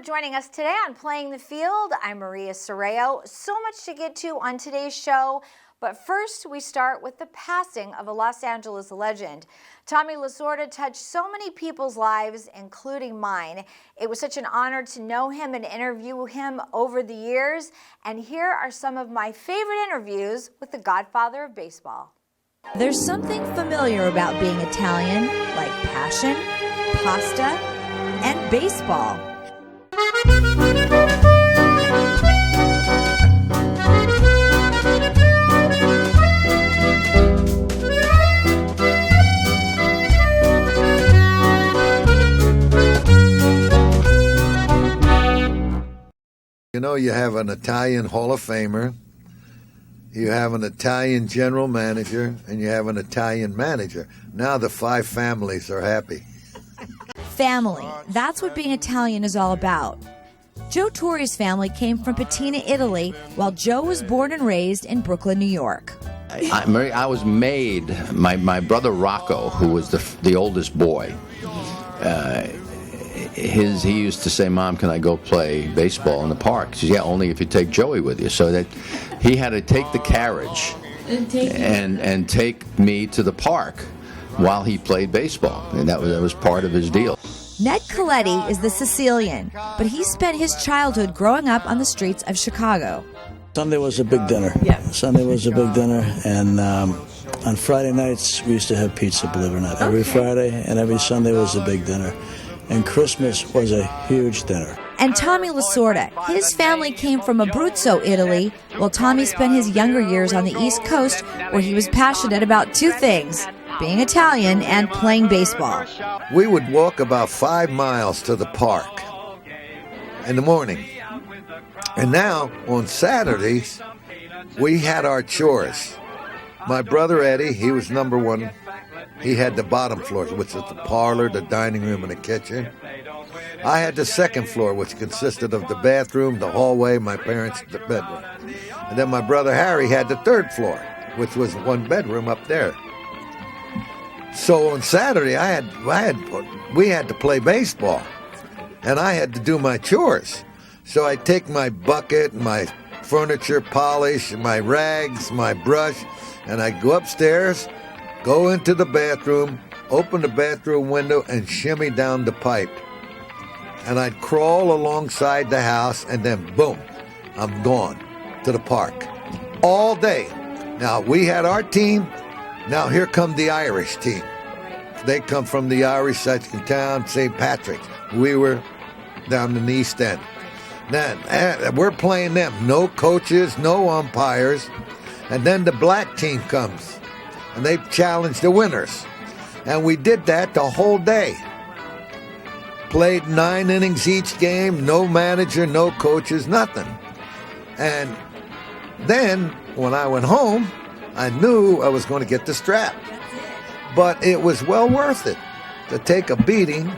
joining us today on Playing the Field. I'm Maria Serrao. So much to get to on today's show, but first we start with the passing of a Los Angeles legend. Tommy LaSorda touched so many people's lives, including mine. It was such an honor to know him and interview him over the years, and here are some of my favorite interviews with the Godfather of baseball. There's something familiar about being Italian, like passion, pasta, and baseball. You know, you have an Italian Hall of Famer, you have an Italian general manager, and you have an Italian manager. Now the five families are happy. Family. That's what being Italian is all about. Joe Torre's family came from Patina, Italy, while Joe was born and raised in Brooklyn, New York. I was made, my brother Rocco, who was the oldest boy, he used to say, "Mom, can I go play baseball in the park?" She said, "Yeah, only if you take Joey with you." So that he had to take the carriage and take me to the park while he played baseball, and that was part of his deal. Ned Coletti is the Sicilian, but he spent his childhood growing up on the streets of Chicago. Sunday was a big dinner. Yeah. Sunday was a big dinner, and on Friday nights we used to have pizza, believe it or not. Every Friday and every Sunday was a big dinner, and Christmas was a huge dinner. And Tommy LaSorda, his family came from Abruzzo, Italy, while Tommy spent his younger years on the East Coast, where he was passionate about two things: being Italian and playing baseball. We would walk about 5 miles to the park in the morning. And now, on Saturdays, we had our chores. My brother Eddie, he was number one. He had the bottom floors, which was the parlor, the dining room, and the kitchen. I had the second floor, which consisted of the bathroom, the hallway, my parents' bedroom. And then my brother Harry had the third floor, which was one bedroom up there. So on Saturday, we had to play baseball, and I had to do my chores. So I'd take my bucket, my furniture polish, my rags, my brush, and I'd go upstairs, go into the bathroom, open the bathroom window, and shimmy down the pipe. And I'd crawl alongside the house, and then boom, I'm gone to the park all day. Now, we had our team. Now, here come the Irish team. They come from the Irish side of town, St. Patrick's. We were down in the East End. Then we're playing them. No coaches, no umpires. And then the black team comes, and they challenge the winners. And we did that the whole day. Played 9 innings each game, no manager, no coaches, nothing. And then when I went home, I knew I was going to get the strap. But it was well worth it to take a beating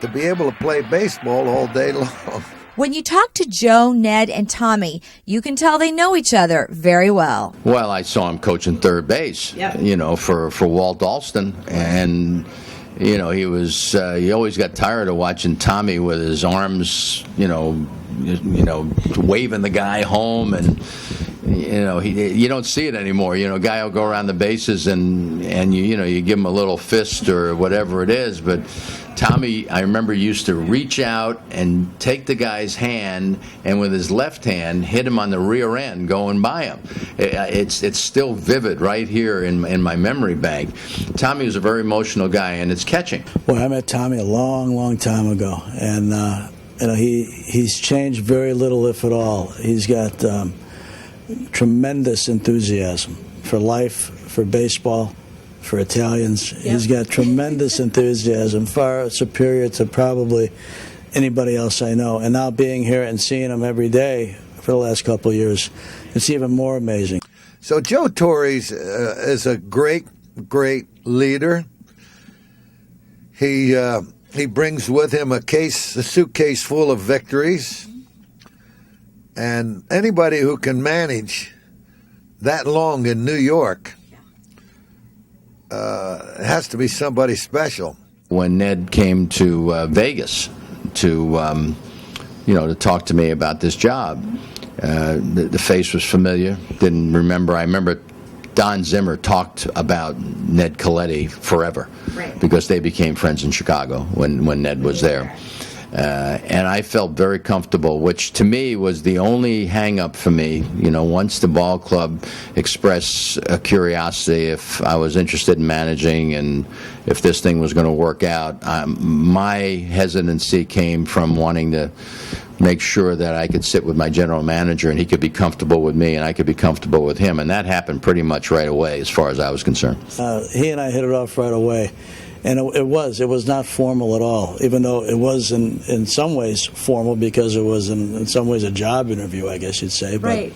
to be able to play baseball all day long. When you talk to Joe, Ned, and Tommy, you can tell they know each other very well. Well, I saw him coaching third base, for Walt Alston, and he always got tired of watching Tommy with his arms, waving the guy home, and you don't see it anymore. A guy will go around the bases and you give him a little fist or whatever it is, but Tommy, I remember, used to reach out and take the guy's hand, and with his left hand hit him on the rear end going by him. It's still vivid right here in my memory bank. Tommy was a very emotional guy, and it's catching. Well, I met Tommy a long time ago, and he's changed very little, if at all. He's got tremendous enthusiasm for life, for baseball, for Italians. Yep. He's got tremendous enthusiasm, far superior to probably anybody else I know. And now being here and seeing him every day for the last couple of years, it's even more amazing. So Joe Torre is a great leader. He brings with him a suitcase full of victories. And anybody who can manage that long in New York has to be somebody special. When Ned came to Vegas to to talk to me about this job. The face was familiar. Didn't remember. I remember Don Zimmer talked about Ned Colletti forever, Right. because they became friends in Chicago when Ned was there. And I felt very comfortable, which to me was the only hang-up for me. Once the ball club expressed a curiosity if I was interested in managing and if this thing was going to work out, my hesitancy came from wanting to make sure that I could sit with my general manager and he could be comfortable with me and I could be comfortable with him. And that happened pretty much right away as far as I was concerned. He and I hit it off right away. And it was not formal at all, even though it was in some ways formal because it was in some ways a job interview, I guess you'd say. Right.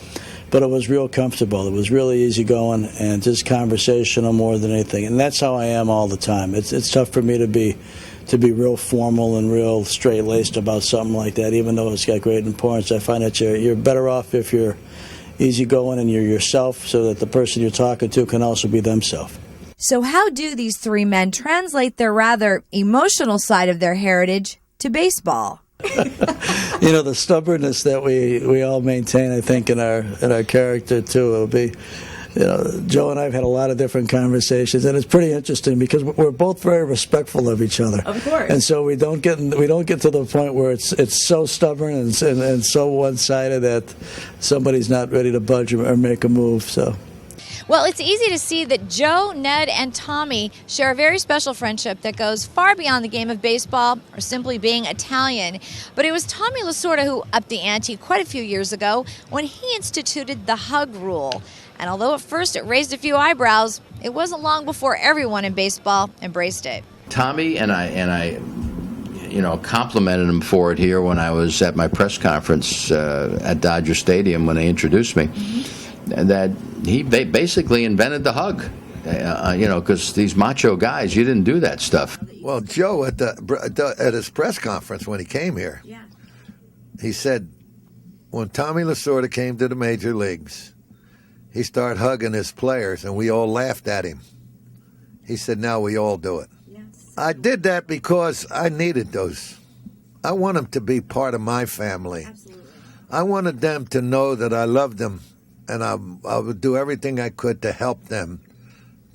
But it was real comfortable. It was really easygoing and just conversational more than anything. And that's how I am all the time. It's tough for me to be real formal and real straight-laced about something like that, even though it's got great importance. I find that you're better off if you're easygoing and you're yourself so that the person you're talking to can also be themselves. So how do these three men translate their rather emotional side of their heritage to baseball? The stubbornness that we all maintain, I think, in our character too. It'll be, Joe and I have had a lot of different conversations, and it's pretty interesting because we're both very respectful of each other. Of course. And so we don't get to the point where it's so stubborn and so one-sided that somebody's not ready to budge or make a move. So. Well, it's easy to see that Joe, Ned, and Tommy share a very special friendship that goes far beyond the game of baseball or simply being Italian. But it was Tommy LaSorda who upped the ante quite a few years ago when he instituted the hug rule. And although at first it raised a few eyebrows, it wasn't long before everyone in baseball embraced it. Tommy and I complimented him for it here when I was at my press conference at Dodger Stadium when they introduced me. That he basically invented the hug, because these macho guys, you didn't do that stuff. Well, Joe, at his press conference when he came here, he said when Tommy LaSorda came to the major leagues, he started hugging his players, and we all laughed at him. He said, now we all do it. Yes. I did that because I needed those. I want them to be part of my family. Absolutely. I wanted them to know that I loved them. And I would do everything I could to help them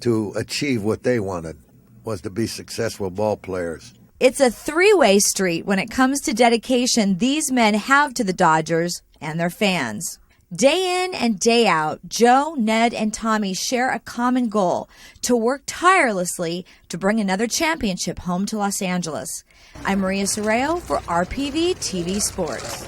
to achieve what they wanted, was to be successful ball players. It's a three-way street when it comes to dedication these men have to the Dodgers and their fans. Day in and day out, Joe, Ned, and Tommy share a common goal: to work tirelessly to bring another championship home to Los Angeles. I'm Maria Serrao for RPV TV Sports.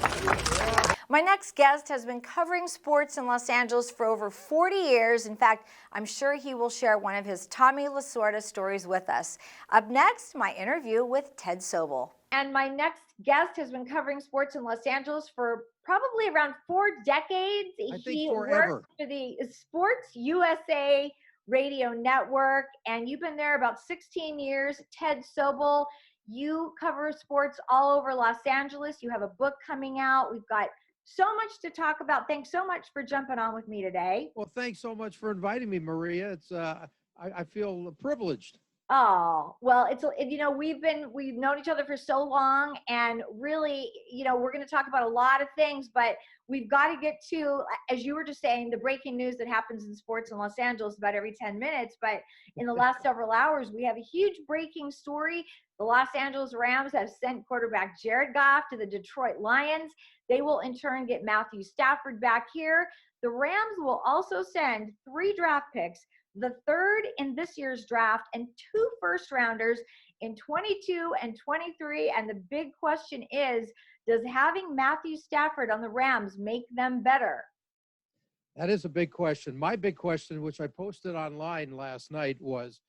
My next guest has been covering sports in Los Angeles for over 40 years. In fact, I'm sure he will share one of his Tommy LaSorda stories with us. Up next, my interview with Ted Sobel. And my next guest has been covering sports in Los Angeles for probably around 4 decades. He worked for the Sports USA radio network, and you've been there about 16 years. Ted Sobel, you cover sports all over Los Angeles. You have a book coming out. We've got so much to talk about. Thanks so much for jumping on with me today. Well, thanks so much for inviting me, Maria. It's I feel privileged. Oh, well, we've known each other for so long, and really, we're going to talk about a lot of things, but we've got to get to, as you were just saying, the breaking news that happens in sports in Los Angeles about every 10 minutes. But in the last several hours, we have a huge breaking story. The Los Angeles Rams have sent quarterback Jared Goff to the Detroit Lions. They will in turn get Matthew Stafford back here. The Rams will also send 3 draft picks, the 3rd in this year's draft, and 2 first-rounders in 22 and 23. And the big question is, does having Matthew Stafford on the Rams make them better? That is a big question. My big question, which I posted online last night, was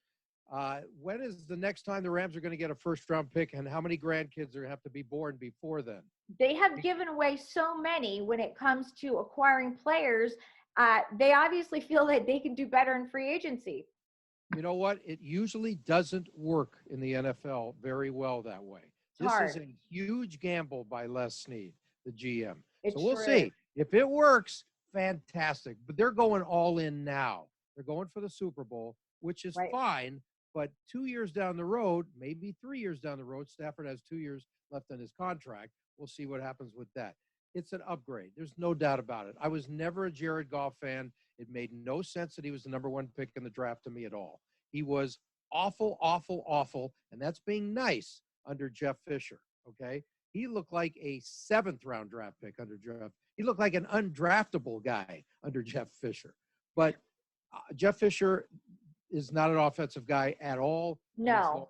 when is the next time the Rams are going to get a first-round pick, and how many grandkids are have to be born before then? They have given away so many when it comes to acquiring players. They obviously feel that they can do better in free agency. You know what? It usually doesn't work in the NFL very well that way. This is a huge gamble by Les Snead, the GM. So we'll see. If it works, fantastic. But they're going all in now. They're going for the Super Bowl, which is fine. But 2 years down the road, maybe 3 years down the road, Stafford has 2 years left on his contract. We'll see what happens with that. It's an upgrade. There's no doubt about it. I was never a Jared Goff fan. It made no sense that he was the number 1 pick in the draft to me at all. He was awful, awful, awful, and that's being nice under Jeff Fisher, okay? He looked like a 7th-round draft pick under Jeff. He looked like an undraftable guy under Jeff Fisher. But Jeff Fisher is not an offensive guy at all. No.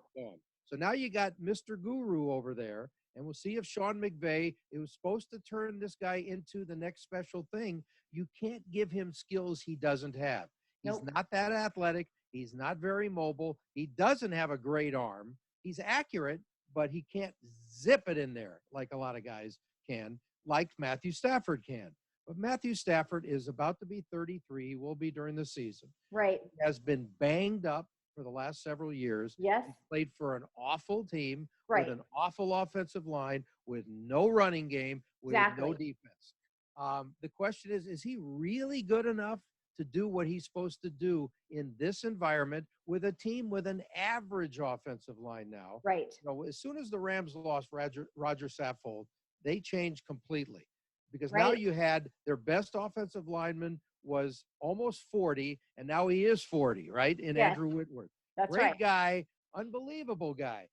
So now you got Mr. Guru over there, and we'll see if Sean McVay, it was supposed to turn this guy into the next special thing. You can't give him skills he doesn't have. He's not that athletic. He's not very mobile. He doesn't have a great arm. He's accurate, but he can't zip it in there like a lot of guys can, like Matthew Stafford can. But Matthew Stafford is about to be 33. He will be during the season. Right. He has been banged up for the last several years. Yes. He's played for an awful team Right. with an awful offensive line, with no running game, with no defense. The question is he really good enough to do what he's supposed to do in this environment with a team with an average offensive line now? Right. You know, as soon as the Rams lost Roger Saffold, they changed completely, because now you had their best offensive lineman was almost 40, and now he is 40, right? In Andrew Whitworth. That's Great right. guy, unbelievable guy,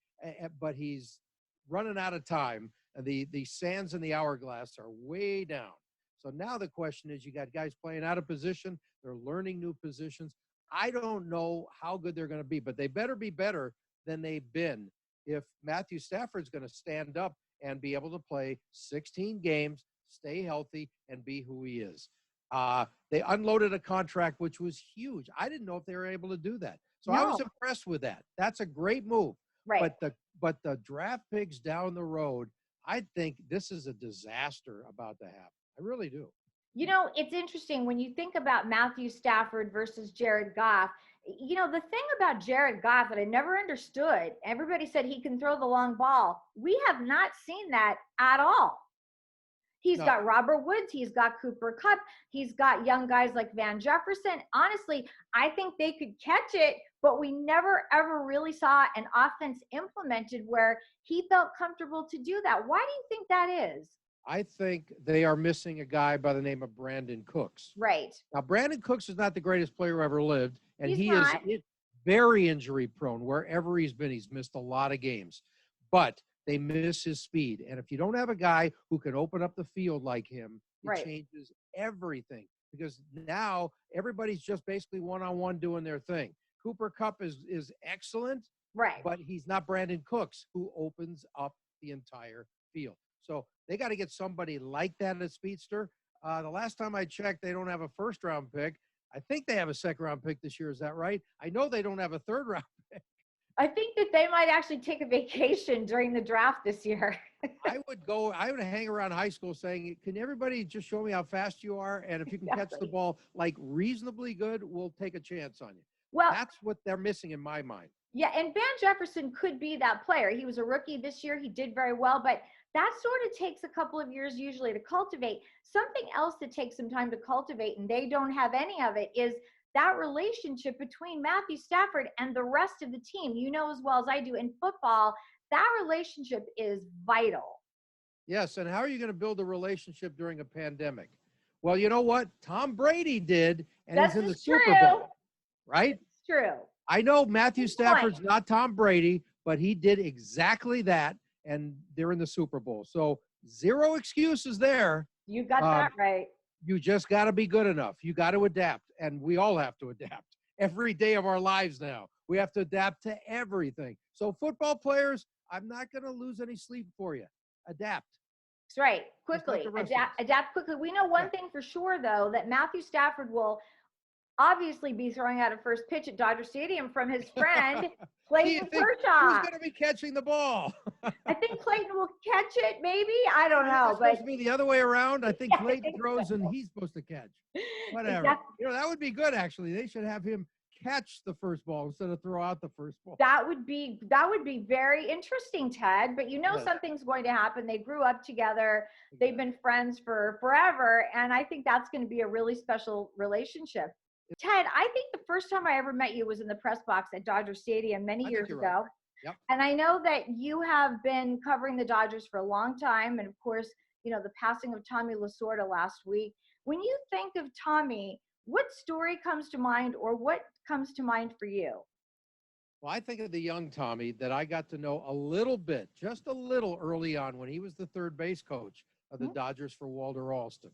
but he's running out of time. And the sands in the hourglass are way down. So now the question is, you got guys playing out of position. They're learning new positions. I don't know how good they're going to be, but they better be better than they've been if Matthew Stafford's going to stand up and be able to play 16 games, stay healthy, and be who he is. They unloaded a contract, which was huge. I didn't know if they were able to do that. So I was impressed with that. That's a great move. Right. But the draft picks down the road, I think this is a disaster about to happen. I really do. You know, it's interesting when you think about Matthew Stafford versus Jared Goff. You know, the thing about Jared Goff that I never understood, everybody said he can throw the long ball. We have not seen that at all. He's got Robert Woods. He's got Cooper Kupp. He's got young guys like Van Jefferson. Honestly, I think they could catch it, but we never, ever really saw an offense implemented where he felt comfortable to do that. Why do you think that is? I think they are missing a guy by the name of Brandon Cooks. Right. Now, Brandon Cooks is not the greatest player who ever lived, and He's he not. is very injury prone wherever he's been. He's missed a lot of games, but they miss his speed. And if you don't have a guy who can open up the field like him, it changes everything, because now everybody's just basically one-on-one doing their thing. Cooper Kupp is excellent, right, but he's not Brandon Cooks, who opens up the entire field. So they got to get somebody like that at speedster. The last time I checked, they don't have a first-round pick. I think they have a second-round pick this year. Is that right? I know they don't have a third-round pick. I think that they might actually take a vacation during the draft this year. I would hang around high school saying, can everybody just show me how fast you are? And if you can catch the ball like reasonably good, we'll take a chance on you. Well, that's what they're missing in my mind. Yeah, and Van Jefferson could be that player. He was a rookie this year. He did very well, but that sort of takes a couple of years usually to cultivate. Something else that takes some time to cultivate, and they don't have any of it, is that relationship between Matthew Stafford and the rest of the team. You know as well as I do, in football, that relationship is vital. Yes, and how are you going to build a relationship during a pandemic? Well, you know what? Tom Brady did, and he's in the Super Bowl, right? It's true. I know Matthew Stafford's not Tom Brady, but he did exactly that, and they're in the Super Bowl. So zero excuses there. You got that right. You just got to be good enough. You got to adapt, and we all have to adapt every day of our lives now. We have to adapt to everything. So football players, I'm not going to lose any sleep for you. Adapt. That's right. Quickly. Adapt quickly. We know one thing for sure, though, that Matthew Stafford will obviously be throwing out a first pitch at Dodger Stadium from his friend Clayton Kershaw. Who's going to be catching the ball? I think Clayton will catch it, maybe. I don't know. It's supposed to be the other way around. I think Clayton throws and he's supposed to catch. Whatever. Exactly. You know, that would be good, actually. They should have him catch the first ball instead of throw out the first ball. That would be very interesting, Ted. But you know something's going to happen. They grew up together. They've been friends for forever. And I think that's going to be a really special relationship. Ted, I think the first time I ever met you was in the press box at Dodger Stadium many years ago. Yep. And I know that you have been covering the Dodgers for a long time. And of course, the passing of Tommy LaSorda last week. When you think of Tommy, what story comes to mind, or what comes to mind for you? Well, I think of the young Tommy that I got to know a little bit, just a little early on when he was the third base coach of the Dodgers for Walter Alston.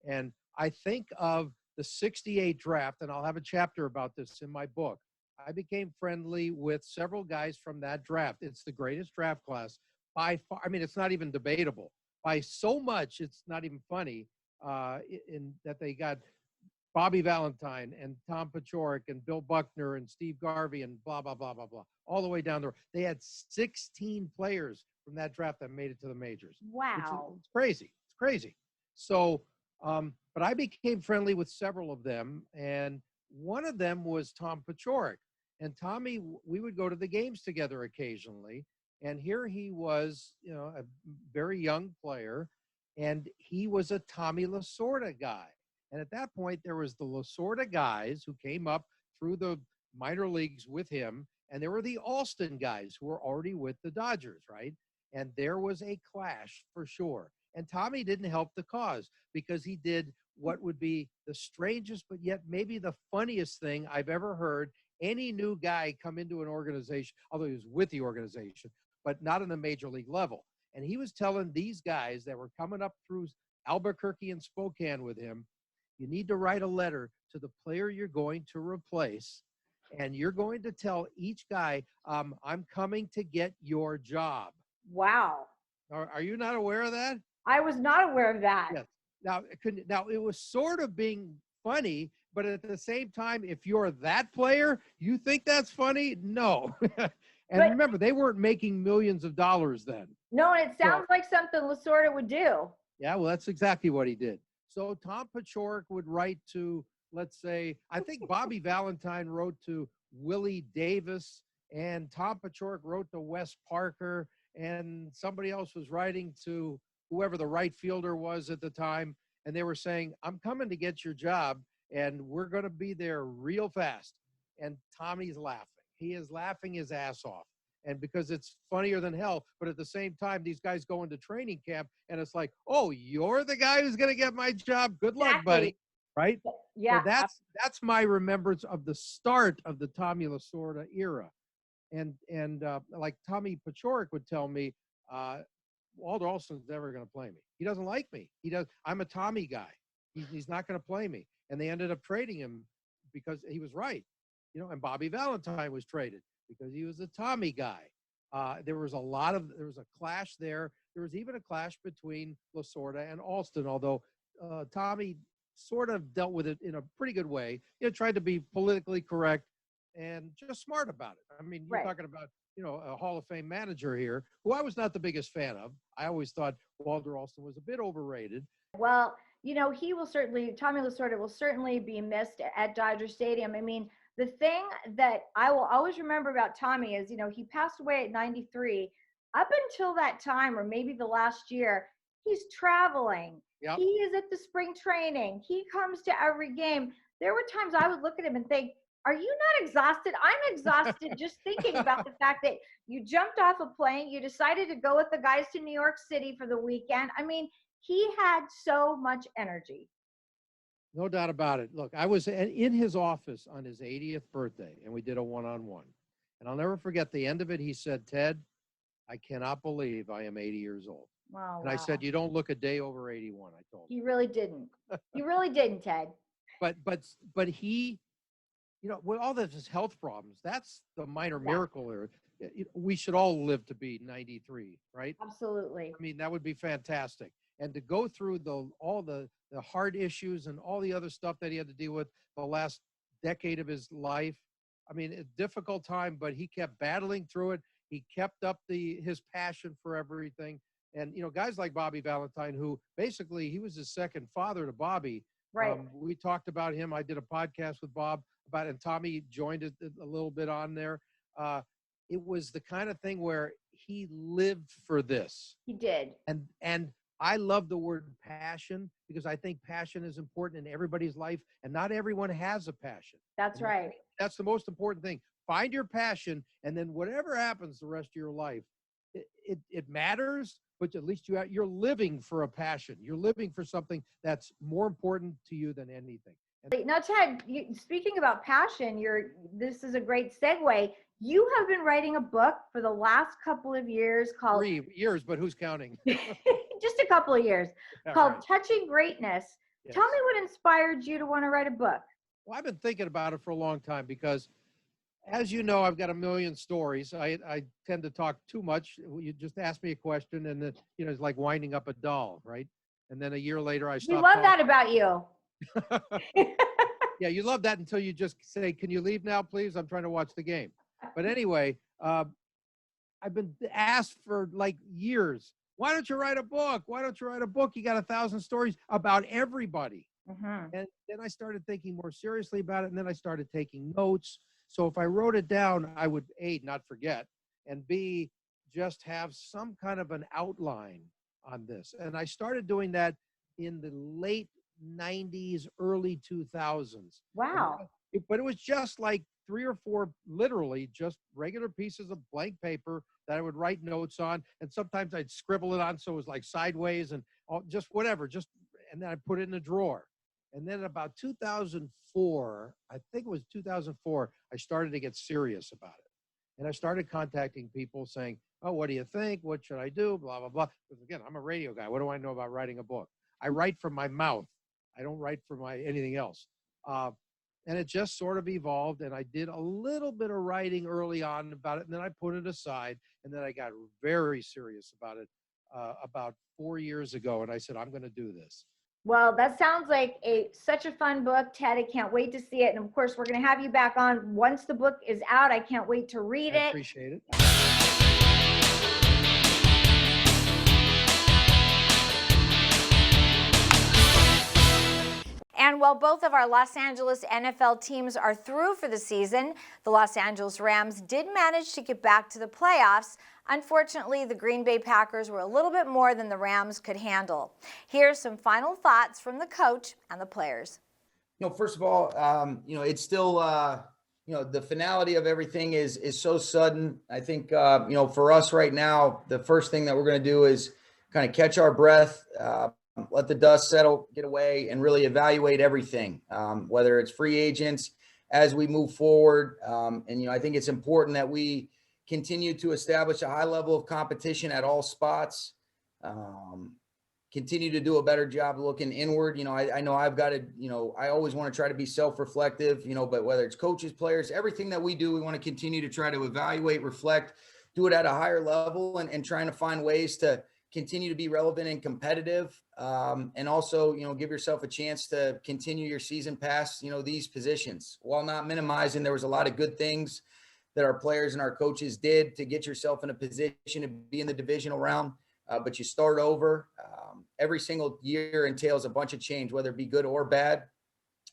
And I think of the 68 draft, and I'll have a chapter about this in my book. I became friendly with several guys from that draft. It's the greatest draft class by far. I mean, it's not even debatable. By so much, it's not even funny in that they got Bobby Valentine and Tom Paciorek and Bill Buckner and Steve Garvey and blah, blah, blah, blah, blah, all the way down there. They had 16 players from that draft that made it to the majors. Wow. It's crazy. It's crazy. So, but I became friendly with several of them, and one of them was Tom Paciorek. And Tommy, we would go to the games together occasionally. And here he was, a very young player, and he was a Tommy LaSorda guy. And at that point, there was the LaSorda guys who came up through the minor leagues with him, and there were the Alston guys who were already with the Dodgers, right? And there was a clash for sure. And Tommy didn't help the cause because he did what would be the strangest, but yet maybe the funniest thing I've ever heard any new guy come into an organization, although he was with the organization, but not on a major league level. And he was telling these guys that were coming up through Albuquerque and Spokane with him, you need to write a letter to the player you're going to replace, and you're going to tell each guy, I'm coming to get your job. Wow. Are you not aware of that? I was not aware of that. Yes. Now, it was sort of being funny, but at the same time, if you're that player, you think that's funny? No. Remember, they weren't making millions of dollars then. No, and it sounds like something LaSorda would do. Yeah, well, that's exactly what he did. So Tom Paciorek would write to, let's say, I think Bobby Valentine wrote to Willie Davis, and Tom Paciorek wrote to Wes Parker, and somebody else was writing to whoever the right fielder was at the time, and they were saying, I'm coming to get your job, and we're going to be there real fast. And Tommy's laughing. He is laughing his ass off. And because it's funnier than hell, but at the same time, these guys go into training camp, and it's like, oh, you're the guy who's going to get my job. Good luck, buddy. Right? Yeah. So that's my remembrance of the start of the Tommy LaSorda era. And like Tommy Paciorek would tell me, Walter Alston's never going to play me. He doesn't like me. I'm a Tommy guy. He's not going to play me. And they ended up trading him because he was right. And Bobby Valentine was traded because he was a Tommy guy. There was a clash there. There was even a clash between LaSorda and Alston, although Tommy sort of dealt with it in a pretty good way. Tried to be politically correct and just smart about it. I mean, you're talking about, a Hall of Fame manager here, who I was not the biggest fan of. I always thought Walter Alston was a bit overrated. Well, Tommy LaSorda will certainly be missed at Dodger Stadium. I mean, the thing that I will always remember about Tommy is, he passed away at 93. Up until that time, or maybe the last year, he's traveling. Yep. He is at the spring training. He comes to every game. There were times I would look at him and think, are you not exhausted? I'm exhausted just thinking about the fact that you jumped off a plane. You decided to go with the guys to New York City for the weekend. I mean, he had so much energy. No doubt about it. Look, I was in his office on his 80th birthday, and we did a one-on-one. And I'll never forget the end of it. He said, Ted, I cannot believe I am 80 years old. Wow. And I said, you don't look a day over 81, I told him. He really didn't. You really didn't, Ted. But he, with all of his health problems, that's the minor miracle there. We should all live to be 93, right? Absolutely. I mean, that would be fantastic. And to go through all the heart issues and all the other stuff that he had to deal with the last decade of his life. I mean, a difficult time, but he kept battling through it. He kept up his passion for everything. And, guys like Bobby Valentine, who basically he was his second father to Bobby. Right. We talked about him. I did a podcast with Bob about it, and Tommy joined it a little bit on there. It was the kind of thing where he lived for this. He did. And I love the word passion because I think passion is important in everybody's life, and not everyone has a passion. That's right. That's the most important thing. find your passion, and then whatever happens the rest of your life, it matters, but at least you're living for a passion. You're living for something that's more important to you than anything. Now, Ted, speaking about passion, this is a great segue. You have been writing a book for the last couple of years called 3 years, but who's counting? just a couple of years, called Touching Greatness. Yes. Tell me what inspired you to want to write a book. Well, I've been thinking about it for a long time because, as you know, I've got a million stories. I tend to talk too much. You just ask me a question, and then, it's like winding up a doll, right? And then a year later, I stop. We love that about you. Yeah, you love that until you just say, "Can you leave now, please? I'm trying to watch the game." But anyway, I've been asked for like years, "Why don't you write a book? Why don't you write a book? You got 1,000 stories about everybody." Mm-hmm. And then I started thinking more seriously about it, and then I started taking notes. So if I wrote it down, I would, A, not forget, and B, just have some kind of an outline on this. And I started doing that in the late 90s, early 2000s. Wow. But it was just like 3 or 4, literally just regular pieces of blank paper that I would write notes on. And sometimes I'd scribble it on so it was like sideways and just whatever, and then I put it in a drawer. And then about 2004, I think it was 2004, I started to get serious about it. And I started contacting people saying, "Oh, what do you think? What should I do?" Blah, blah, blah. Because again, I'm a radio guy. What do I know about writing a book? I write from my mouth. I don't write from anything else. And it just sort of evolved. And I did a little bit of writing early on about it. And then I put it aside. And then I got very serious about it about 4 years ago. And I said, I'm going to do this. Well, that sounds like such a fun book, Ted. I can't wait to see it. And of course, we're going to have you back on once the book is out. I can't wait to read it. I appreciate it. And while both of our Los Angeles NFL teams are through for the season, the Los Angeles Rams did manage to get back to the playoffs. Unfortunately, the Green Bay Packers were a little bit more than the Rams could handle. Here's some final thoughts from the coach and the players. First of all, it's still, the finality of everything is so sudden. I think, for us right now, the first thing that we're going to do is kind of catch our breath, let the dust settle, get away, and really evaluate everything, whether it's free agents as we move forward. I think it's important that we continue to establish a high level of competition at all spots, continue to do a better job looking inward. I know I've got to, I always want to try to be self-reflective, but whether it's coaches, players, everything that we do, we want to continue to try to evaluate, reflect, do it at a higher level, and trying to find ways to continue to be relevant and competitive. And also, give yourself a chance to continue your season past, these positions, while not minimizing. There was a lot of good things that our players and our coaches did to get yourself in a position to be in the divisional round. But you start over. Every single year entails a bunch of change, whether it be good or bad.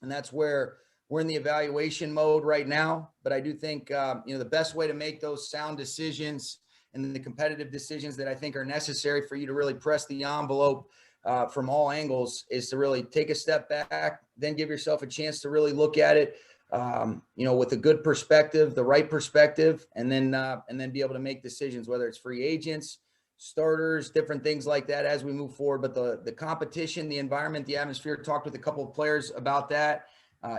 And that's where we're in the evaluation mode right now. But I do think, the best way to make those sound decisions and the competitive decisions that I think are necessary for you to really press the envelope from all angles is to really take a step back, then give yourself a chance to really look at it, with a good perspective, the right perspective, and then be able to make decisions, whether it's free agents, starters, different things like that as we move forward. But the competition, the environment, the atmosphere, talked with a couple of players about that.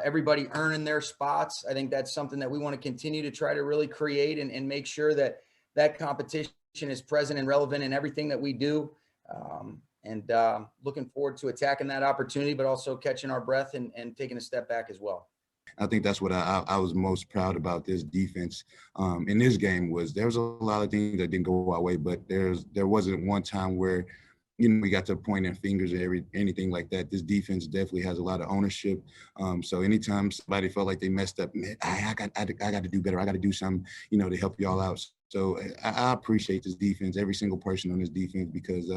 Everybody earning their spots. I think that's something that we want to continue to try to really create and make sure that competition is present and relevant in everything that we do. Looking forward to attacking that opportunity, but also catching our breath and taking a step back as well. I think that's what I was most proud about this defense in this game. Was there was a lot of things that didn't go our way, but there wasn't one time where we got to pointing fingers or anything like that. This defense definitely has a lot of ownership. So anytime somebody felt like they messed up, man, I got to do better. I got to do something, to help y'all out. So I appreciate this defense, every single person on this defense, because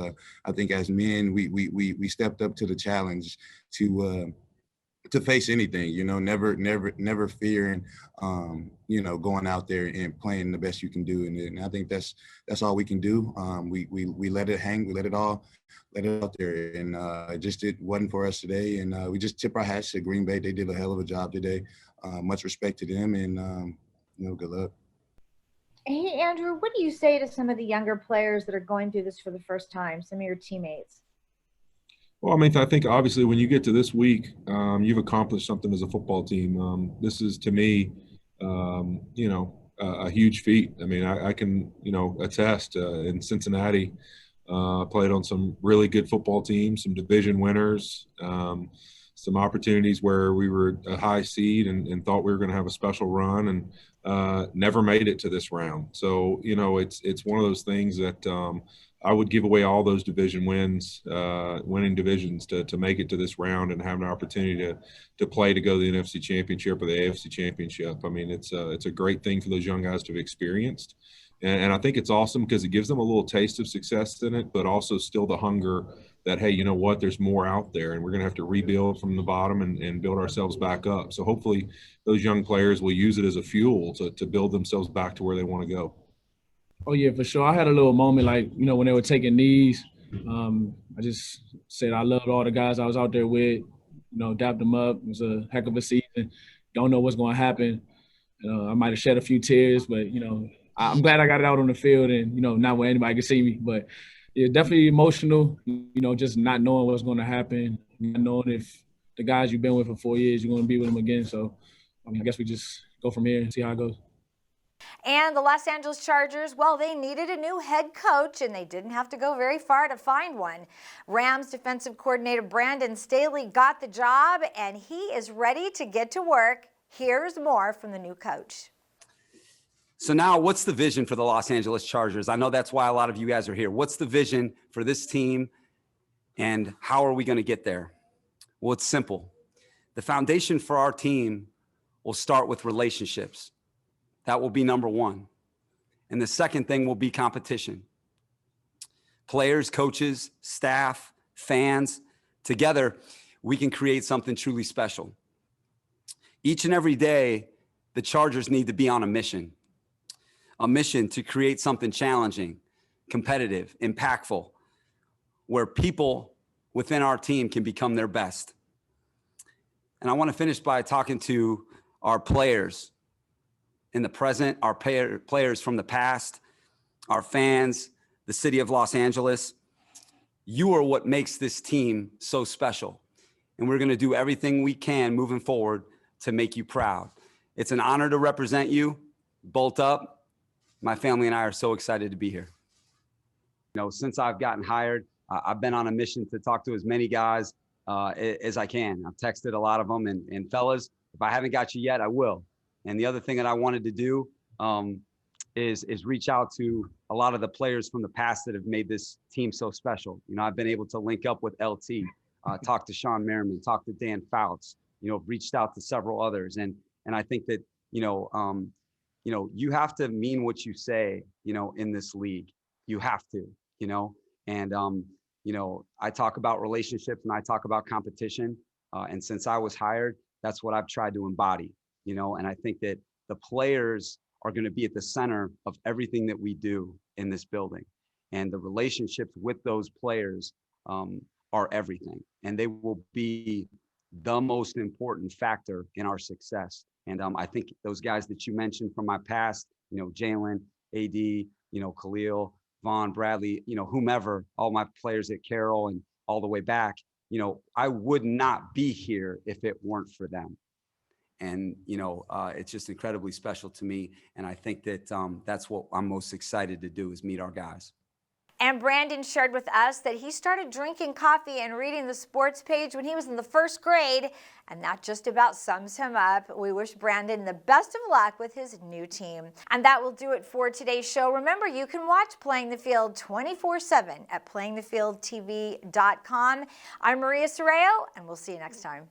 I think as men, we stepped up to the challenge to face anything, never fearing, going out there and playing the best you can do. And I think that's all we can do. We let it hang, we let it out there. And it wasn't for us today. And we just tip our hats to Green Bay. They did a hell of a job today. Much respect to them. And good luck. Hey, Andrew, what do you say to some of the younger players that are going through this for the first time, some of your teammates? Well, I mean, I think obviously when you get to this week, you've accomplished something as a football team. This is, to me, a huge feat. I mean, I can, attest in Cincinnati, played on some really good football teams, some division winners, some opportunities where we were a high seed and thought we were going to have a special run and never made it to this round. So, it's one of those things that I would give away all those division wins, winning divisions to make it to this round and have an opportunity to play to go to the NFC Championship or the AFC Championship. I mean, it's a great thing for those young guys to have experienced. And I think it's awesome because it gives them a little taste of success in it, but also still the hunger that, hey, you know what, there's more out there and we're going to have to rebuild from the bottom and build ourselves back up. So hopefully those young players will use it as a fuel to build themselves back to where they want to go. Oh, yeah, for sure. I had a little moment, when they were taking knees. I just said I loved all the guys I was out there with, dapped them up. It was a heck of a season. Don't know what's going to happen. I might have shed a few tears, but, I'm glad I got it out on the field and, not where anybody could see me. But, yeah, definitely emotional, just not knowing what's going to happen, not knowing if the guys you've been with for 4 years, you're going to be with them again. So, I guess we just go from here and see how it goes. And the Los Angeles Chargers, well, they needed a new head coach, and they didn't have to go very far to find one. Rams defensive coordinator Brandon Staley got the job, and he is ready to get to work. Here's more from the new coach. So now what's the vision for the Los Angeles Chargers? I know that's why a lot of you guys are here. What's the vision for this team, and how are we going to get there? Well, it's simple. The foundation for our team will start with relationships. That will be number one. And the second thing will be competition. Players, coaches, staff, fans, together, we can create something truly special. Each and every day, the Chargers need to be on a mission to create something challenging, competitive, impactful, where people within our team can become their best. And I want to finish by talking to our players in the present, our players from the past, our fans, the city of Los Angeles. You are what makes this team so special. And we're going to do everything we can moving forward to make you proud. It's an honor to represent you. Bolt up. My family and I are so excited to be here. Since I've gotten hired, I've been on a mission to talk to as many guys as I can. I've texted a lot of them, and fellas, if I haven't got you yet, I will. And the other thing that I wanted to do is reach out to a lot of the players from the past that have made this team so special. I've been able to link up with LT, talk to Sean Merriman, talk to Dan Fouts, reached out to several others. And I think that, you have to mean what you say, in this league. You have to, and, I talk about relationships and I talk about competition. And since I was hired, that's what I've tried to embody, and I think that the players are going to be at the center of everything that we do in this building. And the relationships with those players are everything. And they will be the most important factor in our success. And I think those guys that you mentioned from my past, Jalen, AD, Khalil, Vaughn, Bradley, whomever, all my players at Carroll and all the way back, I would not be here if it weren't for them. And, it's just incredibly special to me. And I think that that's what I'm most excited to do, is meet our guys. And Brandon shared with us that he started drinking coffee and reading the sports page when he was in the first grade, and that just about sums him up. We wish Brandon the best of luck with his new team. And that will do it for today's show. Remember, you can watch Playing the Field 24/7 at playingthefieldtv.com. I'm Maria Serrao, and we'll see you next time.